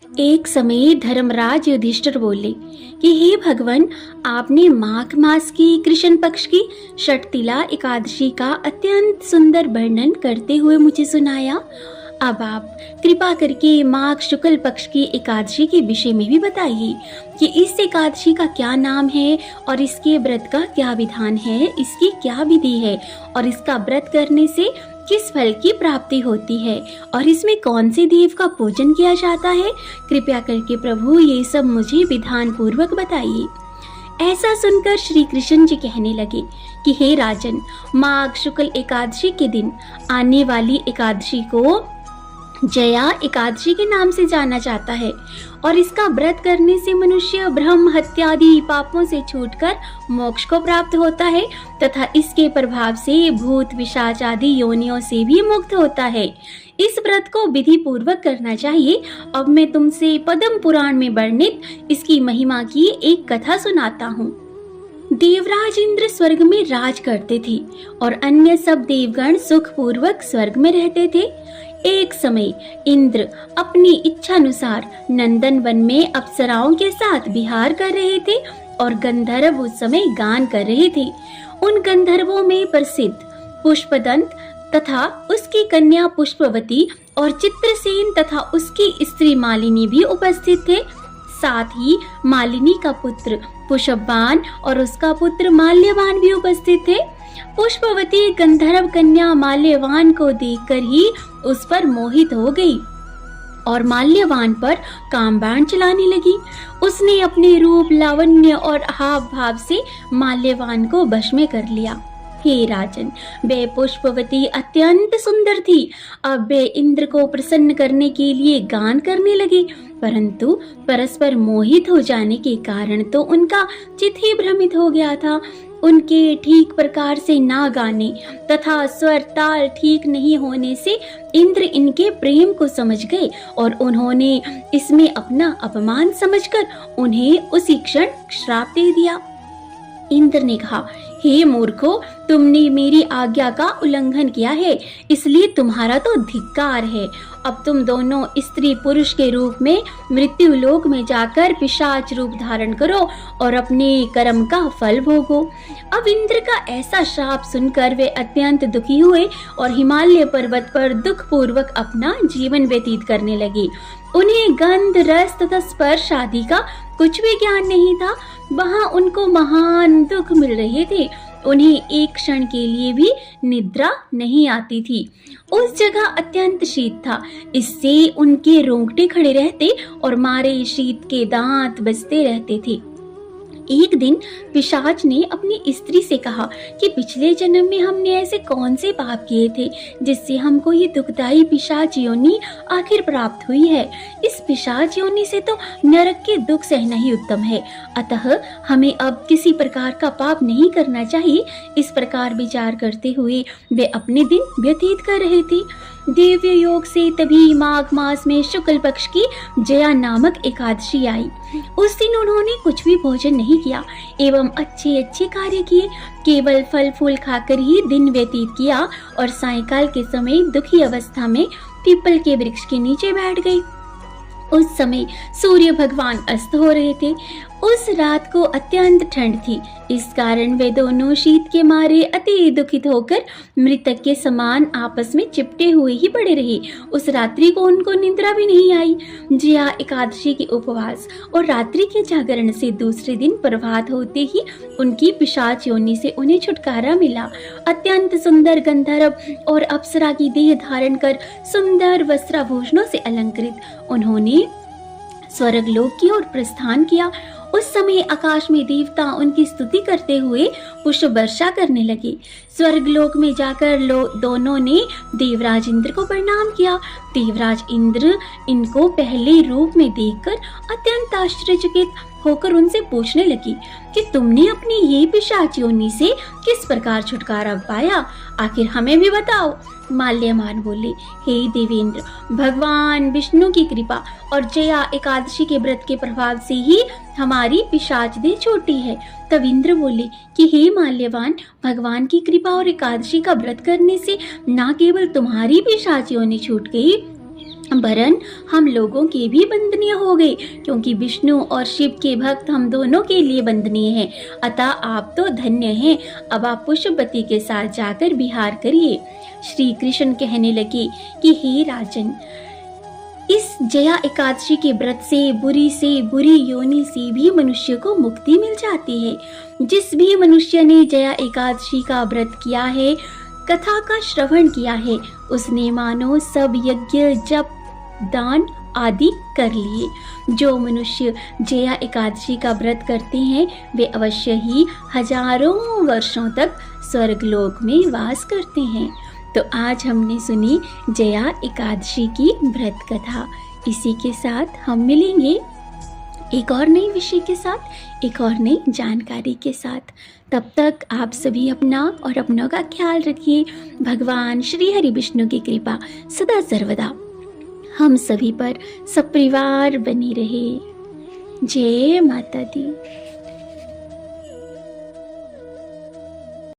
एक समय धर्मराज युधिष्ठिर बोले कि हे भगवान, आपने माघ मास की कृष्ण पक्ष की षटतिला एकादशी का अत्यंत सुंदर वर्णन करते हुए मुझे सुनाया। अब आप कृपा करके माघ शुक्ल पक्ष की एकादशी के विषय में भी बताइए कि इस एकादशी का क्या नाम है और इसके व्रत का क्या विधान है, इसकी क्या विधि है और इसका व्रत करने से किस फल की प्राप्ति होती है और इसमें कौन से देव का पूजन किया जाता है। कृपया करके प्रभु ये सब मुझे विधान पूर्वक बताइए। ऐसा सुनकर श्री कृष्ण जी कहने लगे कि हे राजन, माघ शुक्ल एकादशी के दिन आने वाली एकादशी को जया एकादशी के नाम से जाना जाता है और इसका व्रत करने से मनुष्य ब्रह्म हत्यादि पापों से छूटकर मोक्ष को प्राप्त होता है तथा इसके प्रभाव से भूत पिशाच आदि योनियों से भी मुक्त होता है। इस व्रत को विधि पूर्वक करना चाहिए। अब मैं तुमसे पद्म पुराण में वर्णित इसकी महिमा की एक कथा सुनाता हूँ। देवराज इंद्र स्वर्ग में राज करते थे और अन्य सब देवगण सुख पूर्वक स्वर्ग में रहते थे। एक समय इंद्र अपनी इच्छानुसार नंदन वन में अप्सराओं के साथ विहार कर रहे थे और गंधर्व उस समय गान कर रहे थे। उन गंधर्वों में प्रसिद्ध पुष्पदंत तथा उसकी कन्या पुष्पवती और चित्रसेन तथा उसकी स्त्री मालिनी भी उपस्थित थे। साथ ही मालिनी का पुत्र पुष्पवान और उसका पुत्र माल्यवान भी उपस्थित थे। पुष्पवती गंधर्व कन्या माल्यवान को देखकर ही उस पर मोहित हो गई और माल्यवान पर कामबाण चलाने लगी। उसने अपने रूप, लावण्य और हाव भाव से माल्यवान को वश में कर लिया। हे राजन, वे पुष्पवती अत्यंत सुंदर थी। अब वे इंद्र को प्रसन्न करने के लिए गान करने लगी, परंतु परस्पर मोहित हो जाने के कारण तो उनका चित्त ही भ्रमित हो गया था। उनके ठीक प्रकार से ना गाने तथा स्वर ताल ठीक नहीं होने से इंद्र इनके प्रेम को समझ गए और उन्होंने इसमें अपना अपमान समझकर उन्हें उसी क्षण श्राप दे दिया। इंद्र ने कहा, हे मूर्खो, तुमने मेरी आज्ञा का उल्लंघन किया है, इसलिए तुम्हारा तो धिक्कार है। अब तुम दोनों स्त्री पुरुष के रूप में मृत्यु लोक में जाकर पिशाच रूप धारण करो और अपने कर्म का फल भोगो। अब इंद्र का ऐसा श्राप सुनकर वे अत्यंत दुखी हुए और हिमालय पर्वत पर दुख पूर्वक अपना जीवन व्यतीत करने लगे। उन्हें गंध, रस तथा स्पर्श आदि का कुछ भी ज्ञान नहीं था। वहां उनको महान दुख मिल रहे थे। उन्हें एक क्षण के लिए भी निद्रा नहीं आती थी। उस जगह अत्यंत शीत था, इससे उनके रोंगटे खड़े रहते और मारे शीत के दांत बजते रहते थे। एक दिन पिशाच ने अपनी स्त्री से कहा कि पिछले जन्म में हमने ऐसे कौन से पाप किए थे जिससे हमको ये दुखदाई पिशाच योनि आखिर प्राप्त हुई है। इस पिशाच योनि से तो नरक के दुख सहना ही उत्तम है, अतः हमें अब किसी प्रकार का पाप नहीं करना चाहिए। इस प्रकार विचार करते हुए वे अपने दिन व्यतीत कर रहे थे। दिव्य योग से तभी माघ मास में शुक्ल पक्ष की जया नामक एकादशी आई। उस दिन उन्होंने कुछ भी भोजन नहीं किया एवं अच्छे अच्छे कार्य किए। केवल फल फूल खाकर ही दिन व्यतीत किया और सायंकाल के समय दुखी अवस्था में पीपल के वृक्ष के नीचे बैठ गई। उस समय सूर्य भगवान अस्त हो रहे थे। उस रात को अत्यंत ठंड थी, इस कारण वे दोनों शीत के मारे अति दुखित होकर मृतक के समान आपस में चिपटे हुए ही पड़े रहे। उस रात्रि को उनको निद्रा भी नहीं आई। जया एकादशी के उपवास और रात्रि के जागरण से दूसरे दिन प्रभात होते ही उनकी पिशाच योनि से उन्हें छुटकारा मिला। अत्यंत सुंदर गंधर्व और अप्सरा की देह धारण कर सुंदर वस्त्राभूषणों से अलंकृत उन्होंने स्वर्गलोक की ओर प्रस्थान किया। उस समय आकाश में देवता उनकी स्तुति करते हुए पुष्प वर्षा करने लगे। स्वर्गलोक में जाकर दोनों ने देवराज इंद्र को प्रणाम किया। देवराज इंद्र इनको पहले रूप में देखकर अत्यंत आश्चर्यचकित होकर उनसे पूछने लगी कि तुमने अपनी ये पिशाच योनि से किस प्रकार छुटकारा पाया, आखिर हमें भी बताओ। माल्यवान बोले, हे देवेंद्र, भगवान विष्णु की कृपा और जया एकादशी के व्रत के प्रभाव से ही हमारी पिशाच देह छूटी है। तब इंद्र बोले कि हे माल्यवान, भगवान की कृपा और एकादशी का व्रत करने से न केवल तुम्हारी पिशाच योनि छूट गई वरन हम लोगों के भी वंदनीय हो गए, क्योंकि विष्णु और शिव के भक्त हम दोनों के लिए वंदनीय हैं। अतः आप तो धन्य हैं। अब आप पुष्पवती के साथ जाकर विहार करिए। श्री कृष्ण कहने लगे कि हे राजन, इस जया एकादशी के व्रत से बुरी योनि से भी मनुष्य को मुक्ति मिल जाती है। जिस भी मनुष्य ने जया एकादशी का व्रत किया है, कथा का श्रवण किया है, उसने मानो सब यज्ञ जप दान आदि कर लिए। जो मनुष्य जया एकादशी का व्रत करते हैं वे अवश्य ही हजारों वर्षों तक स्वर्गलोक में वास करते हैं। तो आज हमने सुनी जया एकादशी की व्रत कथा। इसी के साथ हम मिलेंगे एक और नई विषय के साथ, एक और नई जानकारी के साथ। तब तक आप सभी अपना और अपनों का ख्याल रखिए। भगवान श्री हरि विष्णु की कृपा सदा सर्वदा हम सभी पर सपरिवार बनी रहे। जय माता दी।